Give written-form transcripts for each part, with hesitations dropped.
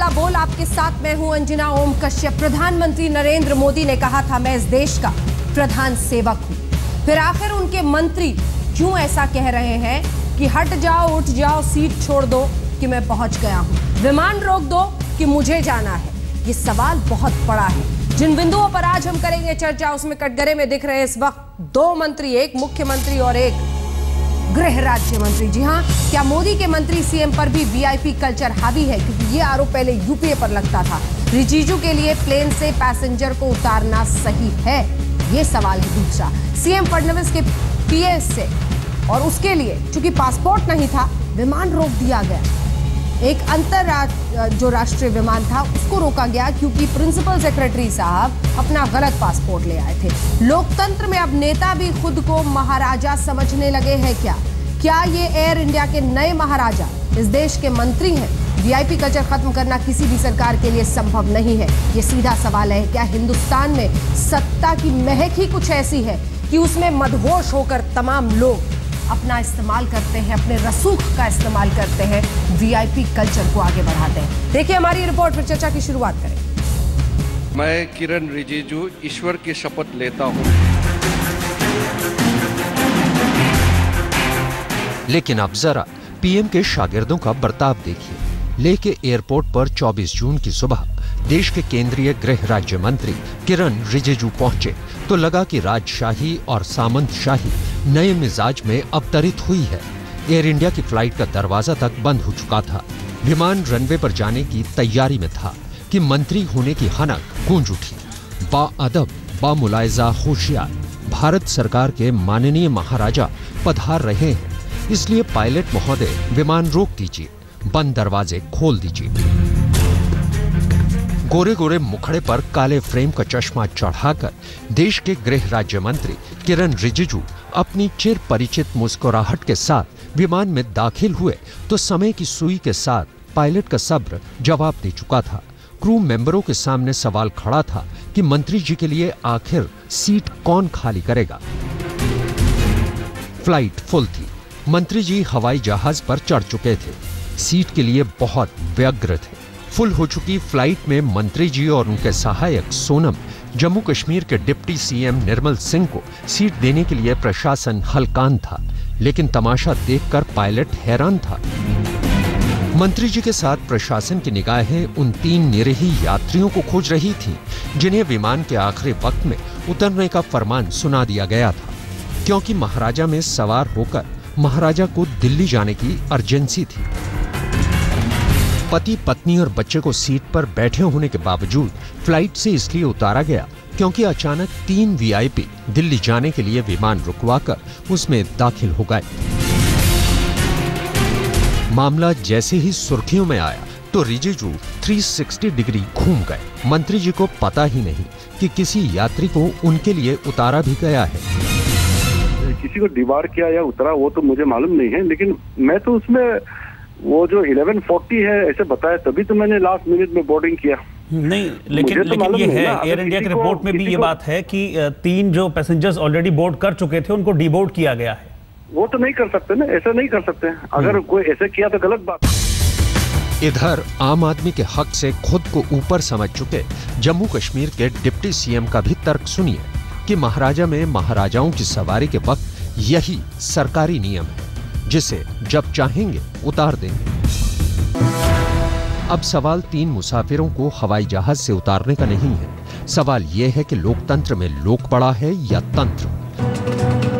खुला बोल आपके साथ मैं हूं अंजना ओम कश्यप। प्रधानमंत्री नरेंद्र मोदी ने कहा था मैं इस देश का प्रधान सेवक हूं। फिर आखिर उनके मंत्री क्यों ऐसा कह रहे हैं कि हट जाओ, उठ जाओ, सीट छोड़ दो कि मैं पहुंच गया हूं, विमान रोक दो कि मुझे जाना है? ये सवाल बहुत बड़ा है। जिन बिंदुओं पर आज हम करेंगे चर्चा, उसमें कटघरे में दिख रहे इस वक्त दो मंत्री, एक मुख्यमंत्री और एक गृह राज्य मंत्री। जी हां, क्या मोदी के मंत्री सीएम पर भी वीआईपी कल्चर हावी है? क्योंकि ये आरोप पहले यूपीए पर लगता था। रिजिजू के लिए प्लेन से पैसेंजर को उतारना सही है, ये सवाल है दूसरा। सीएम फडणवीस के पीए से और उसके लिए चूंकि पासपोर्ट नहीं था, विमान रोक दिया गया। एक जो राष्ट्रीय विमान था उसको रोका गया क्योंकि प्रिंसिपल सेक्रेटरी साहब अपना गलत पासपोर्ट ले आए थे। लोकतंत्र में अब नेता भी खुद को महाराजा समझने लगे हैं क्या? क्या ये एयर इंडिया के नए महाराजा इस देश के मंत्री हैं? वीआईपी कल्चर खत्म करना किसी भी सरकार के लिए संभव नहीं है, ये सीधा सवाल है। क्या हिंदुस्तान में सत्ता की महक ही कुछ ऐसी है कि उसमें मदहोश होकर तमाम लोग अपना इस्तेमाल करते हैं, अपने रसूख का इस्तेमाल करते हैं, वीआईपी कल्चर को आगे बढ़ाते हैं? देखिए हमारी रिपोर्ट, फिर चर्चा की शुरुआत करें। मैं किरण रिजिजू ईश्वर की शपथ लेता हूं। लेकिन अब जरा पीएम के शागिर्दों का बर्ताव देखिए। लेके एयरपोर्ट पर 24 जून की सुबह देश के केंद्रीय गृह राज्य मंत्री किरण रिजिजू पहुंचे तो लगा कि राजशाही और सामंतशाही नए मिजाज में अवतरित हुई है। एयर इंडिया की फ्लाइट का दरवाजा तक बंद हो चुका था। विमान रनवे पर जाने की तैयारी में था कि मंत्री होने की हनक गूंज उठी। बाअदब, बामुलायजा, होशियार भारत सरकार के माननीय महाराजा पधार रहे हैं, इसलिए पायलट महोदय विमान रोक दीजिए, बंद दरवाजे खोल दीजिए। गोरे गोरे मुखड़े पर काले फ्रेम का चश्मा चढ़ाकर देश के गृह राज्य मंत्री किरण रिजिजू अपनी चिर परिचित मुस्कुराहट के साथ विमान में दाखिल हुए तो समय की सुई के साथ पायलट का सब्र जवाब दे चुका था। क्रू मेंबरों के सामने सवाल खड़ा था कि मंत्री जी के लिए आखिर सीट कौन खाली करेगा। फ्लाइट फुल थी। मंत्री जी हवाई जहाज पर चढ़ चुके थे, सीट के लिए बहुत व्यग्र थे। फुल हो चुकी फ्लाइट में मंत्री जी और उनके सहायक सोनम जम्मू कश्मीर के डिप्टी सीएम निर्मल सिंह को सीट देने के लिए प्रशासन हलकान था, लेकिन तमाशा देखकर पायलट हैरान था। मंत्री जी के साथ प्रशासन की निगाहें उन 3 निरीह यात्रियों को खोज रही थीं, जिन्हें विमान के आखिरी वक्त में उतरने का फरमान सुना दिया गया था, क्योंकि महाराजा में सवार होकर महाराजा को दिल्ली जाने की अर्जेंसी थी। पति, पत्नी और बच्चे को सीट पर बैठे होने के बावजूद फ्लाइट से इसलिए उतारा गया क्योंकि अचानक 3 वीआईपी दिल्ली जाने के लिए विमान रुकवाकर उसमें दाखिल हो गए। मामला जैसे ही सुर्खियों में आया तो रिजिजू 360 डिग्री घूम गए। मंत्री जी को पता ही नहीं कि किसी यात्री को उनके लिए उतारा भी गया है। किसी को डिबार किया या उतरा वो तो मुझे मालूम नहीं है, लेकिन मैं तो उसमें वो जो 1140 है ऐसे बताया, तभी तो मैंने लास्ट मिनट में बोर्डिंग किया। नहीं, लेकिन ये है एयर इंडिया की रिपोर्ट में भी ये बात है कि 3 जो पैसेंजर्स ऑलरेडी बोर्ड कर चुके थे उनको डीबोर्ड किया गया है। वो तो नहीं कर सकते ना, ऐसा नहीं कर सकते। अगर कोई ऐसे किया तो गलत बात। इधर आम आदमी के हक से खुद को ऊपर समझ चुके जम्मू कश्मीर के डिप्टी सीएम का भी तर्क सुनिए कि महाराजा में महाराजाओं की सवारी के वक्त यही सरकारी नियम है, जिसे जब चाहेंगे उतार देंगे। अब सवाल 3 मुसाफिरों को हवाई जहाज से उतारने का नहीं है, सवाल यह है कि लोकतंत्र में लोक बड़ा है या तंत्र।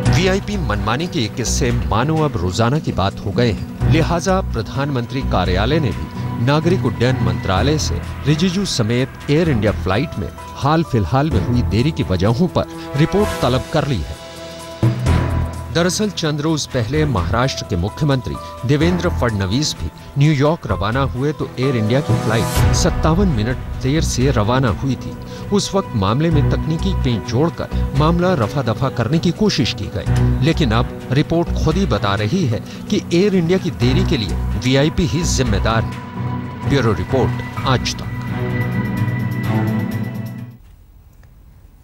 वीआईपी मनमानी के किस्से मानो अब रोजाना की बात हो गए हैं, लिहाजा प्रधानमंत्री कार्यालय ने भी नागरिक उड्डयन मंत्रालय से रिजिजू समेत एयर इंडिया फ्लाइट में हाल फिलहाल में हुई देरी की वजहों पर रिपोर्ट तलब कर ली है। दरअसल चंद रोज पहले महाराष्ट्र के मुख्यमंत्री देवेंद्र फडणवीस भी न्यूयॉर्क रवाना हुए तो एयर इंडिया की फ्लाइट 57 मिनट देर से रवाना हुई थी। उस वक्त मामले में तकनीकी पेंच जोड़कर मामला रफा दफा करने की कोशिश की गई, लेकिन अब रिपोर्ट खुद ही बता रही है कि एयर इंडिया की देरी के लिए वीआईपी ही जिम्मेदार है। ब्यूरो रिपोर्ट, आज तक।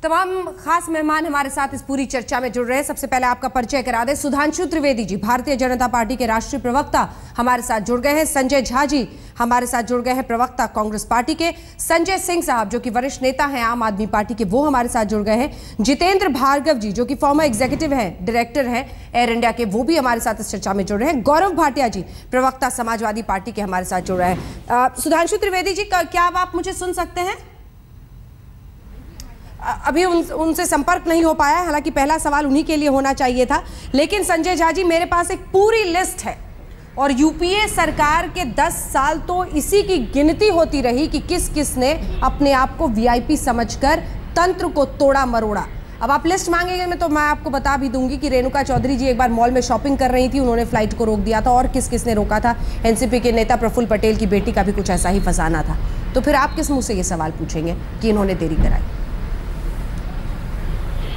तमाम खास मेहमान हमारे साथ इस पूरी चर्चा में जुड़ रहे हैं। सबसे पहले आपका परिचय करा दें। सुधांशु त्रिवेदी जी भारतीय जनता पार्टी के राष्ट्रीय प्रवक्ता हमारे साथ जुड़ गए हैं। संजय झा जी हमारे साथ जुड़ गए हैं, प्रवक्ता कांग्रेस पार्टी के। संजय सिंह साहब जो कि वरिष्ठ नेता हैं आम आदमी पार्टी के, वो हमारे साथ जुड़ गए हैं। जितेंद्र भार्गव जी जो कि फॉर्मर एग्जीक्यूटिव हैं, डायरेक्टर हैं एयर इंडिया के, वो भी हमारे साथ इस चर्चा में जुड़ रहे हैं। गौरव भाटिया जी प्रवक्ता समाजवादी पार्टी के हमारे साथ जुड़ रहे हैं। सुधांशु त्रिवेदी जी क्या आप मुझे सुन सकते हैं? अभी उनसे संपर्क नहीं हो पाया है, हालांकि पहला सवाल उन्हीं के लिए होना चाहिए था। लेकिन संजय झा जी, मेरे पास एक पूरी लिस्ट है और यूपीए सरकार के 10 साल तो इसी की गिनती होती रही कि किस किस ने अपने आप को वीआईपी समझकर तंत्र को तोड़ा मरोड़ा। अब आप लिस्ट मांगेंगे मैं तो मैं आपको बता भी दूंगी कि रेणुका चौधरी जी एक बार मॉल में शॉपिंग कर रही थी, उन्होंने फ्लाइट को रोक दिया था। और किस किस ने रोका था? एनसीपी के नेता प्रफुल्ल पटेल की बेटी का भी कुछ ऐसा ही फसाना था। तो फिर आप किस मुंह से ये सवाल पूछेंगे कि इन्होंने देरी कराई?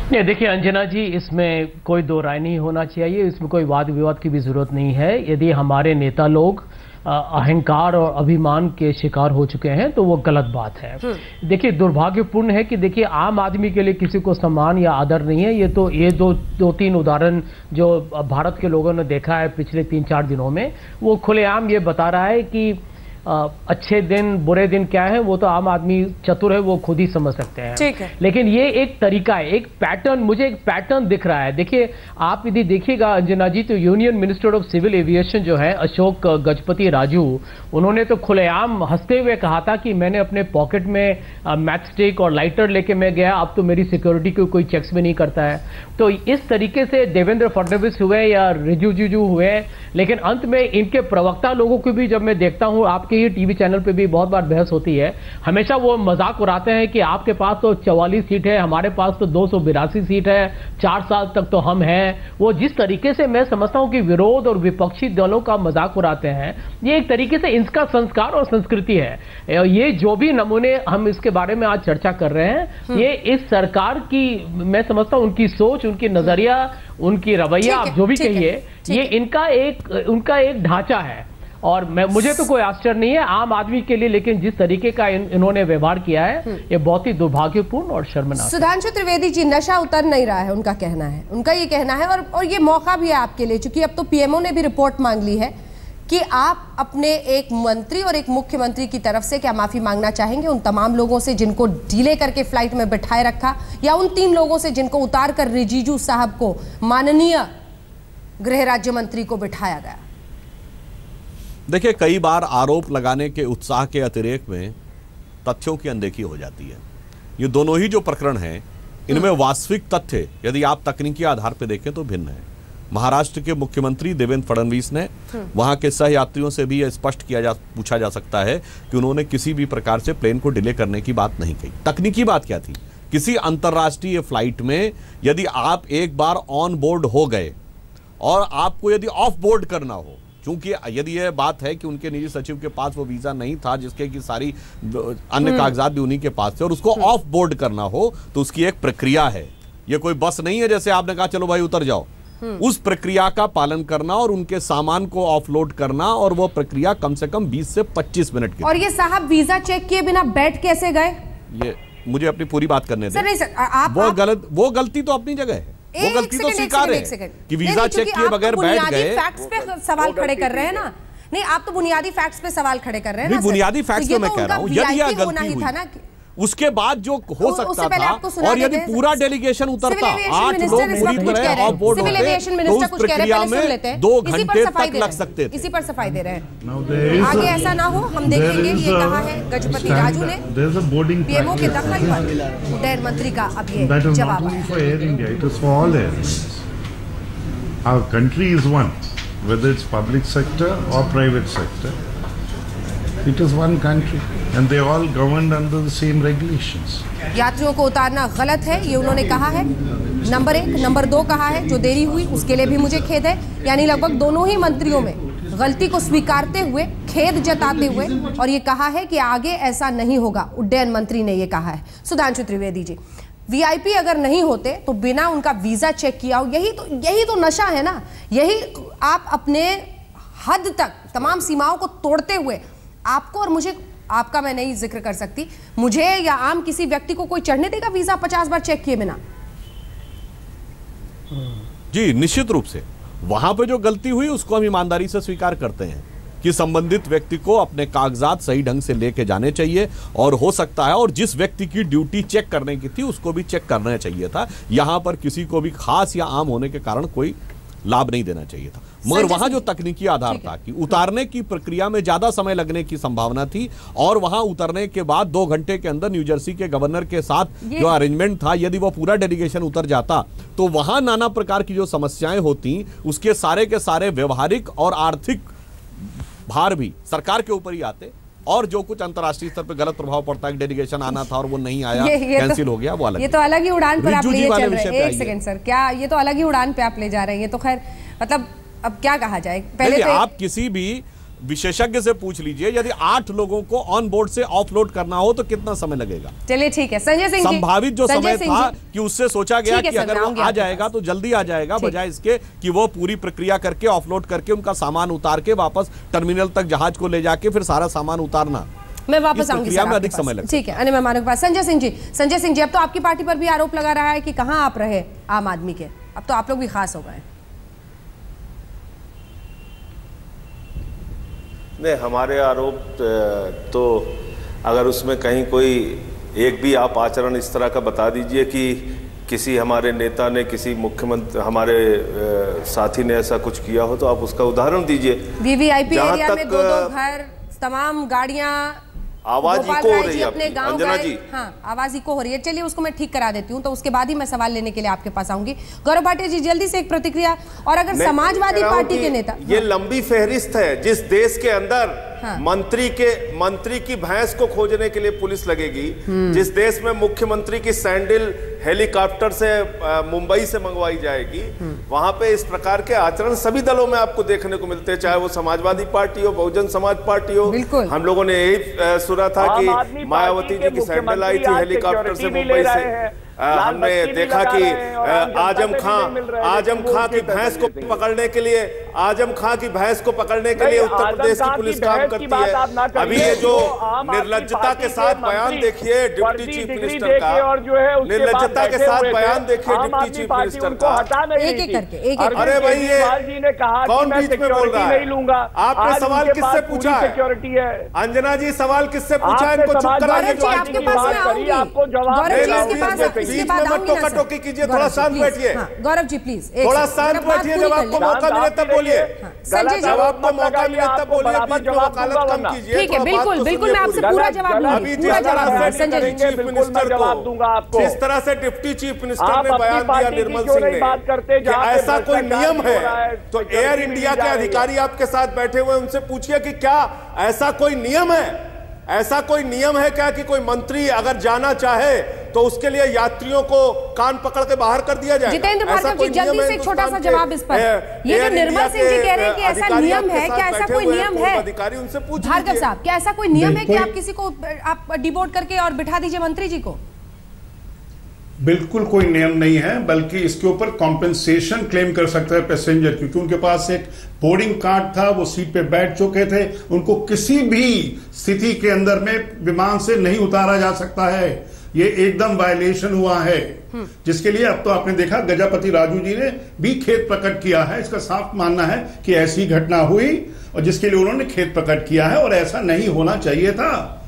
नहीं, देखिए अंजना जी, इसमें कोई दो राय नहीं होना चाहिए, इसमें कोई वाद विवाद की भी जरूरत नहीं है। यदि हमारे नेता लोग अहंकार और अभिमान के शिकार हो चुके हैं तो वो गलत बात है। देखिए, दुर्भाग्यपूर्ण है कि देखिए आम आदमी के लिए किसी को सम्मान या आदर नहीं है। ये दो तीन उदाहरण जो भारत के लोगों ने देखा है पिछले 3-4 दिनों में, वो खुलेआम ये बता रहा है कि अच्छे दिन बुरे दिन क्या है वो तो आम आदमी चतुर है, वो खुद ही समझ सकते हैं। ठीक है। लेकिन ये एक तरीका है, एक पैटर्न, मुझे एक पैटर्न दिख रहा है। देखिए, आप यदि देखिएगा अंजना जी, तो union minister of civil aviation जो है अशोक गजपति राजू, उन्होंने तो खुलेआम हंसते हुए कहा था कि मैंने अपने पॉकेट में मैच स्टिक और लाइटर लेके मैं गया, अब तो मेरी सिक्योरिटी को कोई चेक्स भी नहीं करता है। तो इस तरीके से देवेंद्र फडणवीस हुए या रिजिजू हुए, लेकिन अंत में इनके प्रवक्ता लोगों को भी जब मैं देखता हूं, आपके ही टीवी चैनल पे भी बहुत बार बहस होती है, हमेशा वो मजाक उड़ाते हैं कि आपके पास तो 44 सीट है, हमारे पास तो 282 सीट है, 4 साल तक तो हम हैं। वो जिस तरीके से मैं समझता हूं कि विरोध और विपक्षी दलों का मजाक उड़ाते हैं, ये एक तरीके से इनका संस्कार और संस्कृति है। ये जो भी नमूने हम इसके बारे में आज चर्चा कर रहे हैं, ये इस सरकार की, मैं समझता हूं उनकी सोच, उनकी नजरिया, उनकी रवैया, आप जो भी कहिए, ये उनका एक ढांचा है। और मुझे तो कोई आश्चर्य नहीं है आम आदमी के लिए, लेकिन जिस तरीके का इन्होंने व्यवहार किया है ये बहुत ही दुर्भाग्यपूर्ण और शर्मनाक। सुधांशु त्रिवेदी जी, नशा उतर नहीं रहा है, उनका कहना है, उनका ये कहना है। और ये मौका भी है आपके लिए, क्योंकि अब तो पीएमओ ने भी रिपोर्ट मांग ली है कि आप अपने एक मंत्री और एक मुख्यमंत्री की तरफ से क्या माफी मांगना चाहेंगे उन तमाम लोगों से जिनको डीले करके फ्लाइट में बिठाए रखा, या उन 3 लोगों से जिनको उतार कर रिजिजू साहब को, माननीय गृह राज्य मंत्री को बिठाया गया? देखिए, कई बार आरोप लगाने के उत्साह के अतिरेक में तथ्यों की अनदेखी हो जाती है। ये दोनों ही जो प्रकरण हैं, इनमें वास्तविक तथ्य यदि आप तकनीकी आधार पर देखें तो भिन्न है। महाराष्ट्र के मुख्यमंत्री देवेंद्र फडणवीस ने वहां के सहयात्रियों से भी यह स्पष्ट पूछा जा सकता है कि उन्होंने किसी भी प्रकार से प्लेन को डिले करने की बात नहीं कही। तकनीकी बात क्या थी? किसी अंतर्राष्ट्रीय फ्लाइट में यदि आप एक बार ऑन बोर्ड हो गए और आपको यदि ऑफ बोर्ड करना हो, क्योंकि यदि यह बात है कि उनके निजी सचिव के पास वो वीजा नहीं था जिसके की सारी अन्य कागजात भी उन्हीं के पास थे, और उसको ऑफ बोर्ड करना हो तो उसकी एक प्रक्रिया है। ये कोई बस नहीं है जैसे आपने कहा चलो भाई उतर जाओ। उस प्रक्रिया का पालन करना और उनके सामान को ऑफलोड करना, और वो प्रक्रिया कम से कम 20 से 25 मिनट की। और ये साहब वीजा चेक किए बिना बैठ कैसे गए? ये मुझे अपनी पूरी बात करने दें। सर नहीं सर, वो गलती तो अपनी जगह है, वो गलती तो स्वीकार है कि वीजा चेक किए बगैर बैठ गए। फैक्ट्स पे सवाल खड़े कर रहे हैं ना? नहीं, आप तो बुनियादी फैक्ट्स पे सवाल खड़े कर रहे हैं ना? बुनियादी फैक्ट्स पे मैं कह रहा हूं, यदि यह गलती हुई उसके बाद जो हो सकता था, और यदि पूरा डेलीगेशन उतरता, 8 लोग पूरी तरह ऑफ बोर्ड होते, तो उस प्रक्रिया में 2 घंटे तक लग सकते थे। इसी पर सफाई दे रहे हैं। आगे ऐसा ना हो, हम देखेंगे। ये कहा है गजपति राजू ने पीएमओ के दखल पर उड्डयन मंत्री का अब ये जवाब है। Our country is one, whether it's public sector or private sector. It is one country and they all governed under the same regulations. यात्रियों को उतारना गलत है, ये उन्होंने कहा है। नंबर 1, नंबर 2 कहा है जो देरी हुई उसके लिए भी मुझे खेद है। यानी लगभग दोनों ही मंत्रियों में गलती को स्वीकारते हुए, खेद जताते हुए, और ये कहा है कि आगे ऐसा नहीं होगा। उड्डयन मंत्री ने ये कहा है। सुधांशु त्रिवेदी जी, वीआईपी अगर नहीं होते तो बिना उनका वीजा चेक किया हो, यही तो नशा है ना। यही आप अपने हद तक तमाम सीमाओं को तोड़ते हुए आपको और मुझे आपका मैं नहीं जिक्र कर सकती, मुझे या आम किसी व्यक्ति को कोई चढ़ने देगा वीजा 50 बार चेक किए बिना? जी निश्चित रूप से वहां पे जो गलती हुई उसको हम ईमानदारी से स्वीकार करते हैं कि संबंधित व्यक्ति को अपने कागजात सही ढंग से लेके जाने चाहिए, और हो सकता है और जिस व्यक्ति की ड्यूटी चेक करने की थी उसको भी चेक करना चाहिए था। यहां पर किसी को भी खास या आम होने के कारण कोई लाभ नहीं देना चाहिए था। मगर वहां जो तकनीकी आधार था कि उतारने की प्रक्रिया में ज्यादा समय लगने की संभावना थी, और वहां उतरने के बाद 2 घंटे के अंदर न्यू जर्सी के गवर्नर के साथ जो अरेंजमेंट था, यदि वो पूरा डेलीगेशन उतर जाता तो वहां नाना प्रकार की जो समस्याएं होती उसके सारे के सारे व्यवहारिक और आर्थिक भार भी सरकार के ऊपर ही आते, और जो कुछ अंतर्राष्ट्रीय स्तर पर गलत प्रभाव पड़ता है, डेलीगेशन आना था और वो नहीं आया, कैंसिल हो गया, वो अलग। ये तो अलग ही उड़ान पर आप ले चल रहे हैं। एक सेकंड सर, क्या ये तो अलग ही उड़ान पे आप ले जा रहे हैं? ये तो खैर मतलब अब क्या कहा जाए, पहले तो आप किसी भी विशेषज्ञ से पूछ लीजिए, यदि 8 लोगों को ऑन बोर्ड से ऑफलोड करना हो तो कितना समय लगेगा? चलिए ठीक है संजय सिंह जी, संभावित जो समय था कि उससे सोचा गया कि अगर वो आ जाएगा तो जल्दी आ जाएगा, बजाय इसके कि वो पूरी प्रक्रिया करके ऑफलोड करके उनका सामान उतार के वापस टर्मिनल तक जहाज को ले जाके फिर सारा सामान उतारना। मैं वापस आऊंगी सर, अधिक समय लगता है। ठीक है, अन्य मेहमानों के पास संजय सिंह जी, अब तो आपकी पार्टी पर भी आरोप लगा रहा है कि कहां आप रहे आम आदमी के, अब तो आप लोग भी खास हो गए। नहीं, हमारे आरोप तो अगर उसमें कहीं कोई एक भी आप आचरण इस तरह का बता दीजिए कि किसी हमारे नेता ने, किसी मुख्यमंत्री, हमारे साथी ने ऐसा कुछ किया हो तो आप उसका उदाहरण दीजिए। वीवीआईपी एरिया में 2-2 घर, तमाम गाड़ियां, आवाज इको हो रही है अपने गांव अंजना जी। हाँ, आवाज इको हो रही है। चलिए उसको मैं ठीक करा देती हूँ, तो उसके बाद ही मैं सवाल लेने के लिए आपके पास आऊंगी। गौरव भाटिया जी जल्दी से एक प्रतिक्रिया। और अगर समाजवादी पार्टी के नेता, ये लंबी फहरिस्त है, जिस देश के अंदर मंत्री की भैंस को खोजने के लिए पुलिस लगेगी, जिस देश में मुख्यमंत्री की सैंडल हेलीकॉप्टर से मुंबई से मंगवाई जाएगी, वहां पे इस प्रकार के आचरण सभी दलों में आपको देखने को मिलते हैं, चाहे वो समाजवादी पार्टी हो, बहुजन समाज पार्टी हो। हम लोगों ने यही सुना था कि मायावती जी की सैंडल आई थी हेलीकॉप्टर से मुंबई से। हमने देखा कि आजम खां की भैंस को पकड़ने के लिए उत्तर प्रदेश की पुलिस काम करती है। अभी ये जो निर्लज्जता के साथ बयान देखिए डिप्टी चीफ मिनिस्टर का, निर्लज्जता के साथ बयान देखिए डिप्टी चीफ मिनिस्टर का। अरे भाई, ये कौन बीच में बोल रहा है? आपने सवाल किससे पूछा है? अंजना जी सवाल किससे पूछा है? इनको चुप कराइए। आपको बीच में मत टोका-टोकी कीजिए, थोड़ा शांत बैठिए। गौरव जी प्लीज थोड़ा शांत बैठिए, जब आपको मौका मिले तब बोलिए। जब आपको मौका मिले तब बोलिए, बीच में वकालत कम कीजिए। ठीक है, बिल्कुल मैं आपसे पूरा जवाब दूंगा। अभी जिस तरह से चीफ मिनिस्टर को, जिस तरह से डिप्टी चीफ मिनिस्टर ने बयान दिया निर्मल सिंह ने कि ऐसा कोई नियम है, तो एयर इंडिया के अधिकारी आपके साथ बैठे हुए, उनसे पूछिए कि क्या ऐसा कोई नियम है? ऐसा कोई नियम है क्या कि कोई मंत्री अगर जाना चाहे तो उसके लिए यात्रियों को कान पकड़ के बाहर कर दिया जाए? जितेंद्र भार्गव जी जल्दी से एक छोटा सा जवाब इस पर। ये जो निर्मल सिंह जी कह रहे हैं कि ऐसा नियम है, क्या ऐसा कोई नियम है? अधिकारी उनसे पूछ भार्गव साहब, क्या ऐसा कोई नियम है कि आप किसी को आप डिबोर्ड करके और बिठा दीजिए मंत्री जी को? बिल्कुल कोई नियम नहीं है, बल्कि इसके ऊपर कॉम्पेंसेशन क्लेम कर सकता है पैसेंजर, क्योंकि उनके पास एक बोर्डिंग कार्ड था, वो सीट पे बैठ चुके थे, उनको किसी भी स्थिति के अंदर में विमान से नहीं उतारा जा सकता है। ये एकदम वायलेशन हुआ है, जिसके लिए अब तो आपने देखा गजापति राजू जी ने भी खेद प्रकट किया है। इसका साफ मानना है कि ऐसी घटना हुई और जिसके लिए उन्होंने खेद प्रकट किया है, और ऐसा नहीं होना चाहिए था।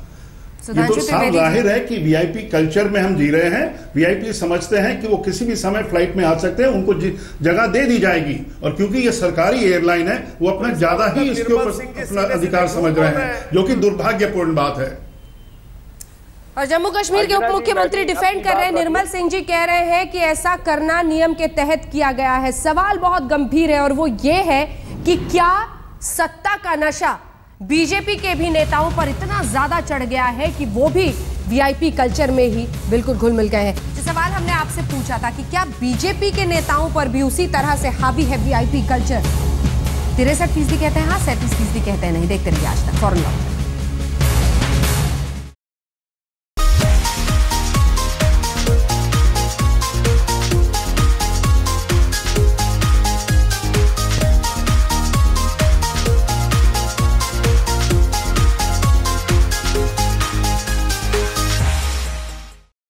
ये तो साफ जाहिर है कि वीआईपी कल्चर में हम जी रहे हैं। वीआईपी समझते हैं कि वो किसी भी समय फ्लाइट में आ सकते हैं, उनको जगह दे दी जाएगी, और क्योंकि ये सरकारी एयरलाइन है वो अपना ज्यादा ही इसके ऊपर अपना अधिकार समझ रहे हैं, जो कि दुर्भाग्यपूर्ण बात है। और जम्मू कश्मीर के उप मुख्यमंत्री डिफेंड कर रहे हैं, निर्मल सिंह जी कह रहे हैं कि ऐसा करना नियम के तहत किया गया है। सवाल बहुत गंभीर है, और वो ये है कि क्या सत्ता का नशा बीजेपी के भी नेताओं पर इतना ज्यादा चढ़ गया है कि वो भी वीआईपी कल्चर में ही बिल्कुल घुल मिल गए हैं। जो सवाल हमने आपसे पूछा था कि क्या बीजेपी के नेताओं पर भी उसी तरह से हावी है वीआईपी कल्चर, 63% कहते हैं हाँ, 37% कहते हैं नहीं। देखते रहिए आज तक। फौरन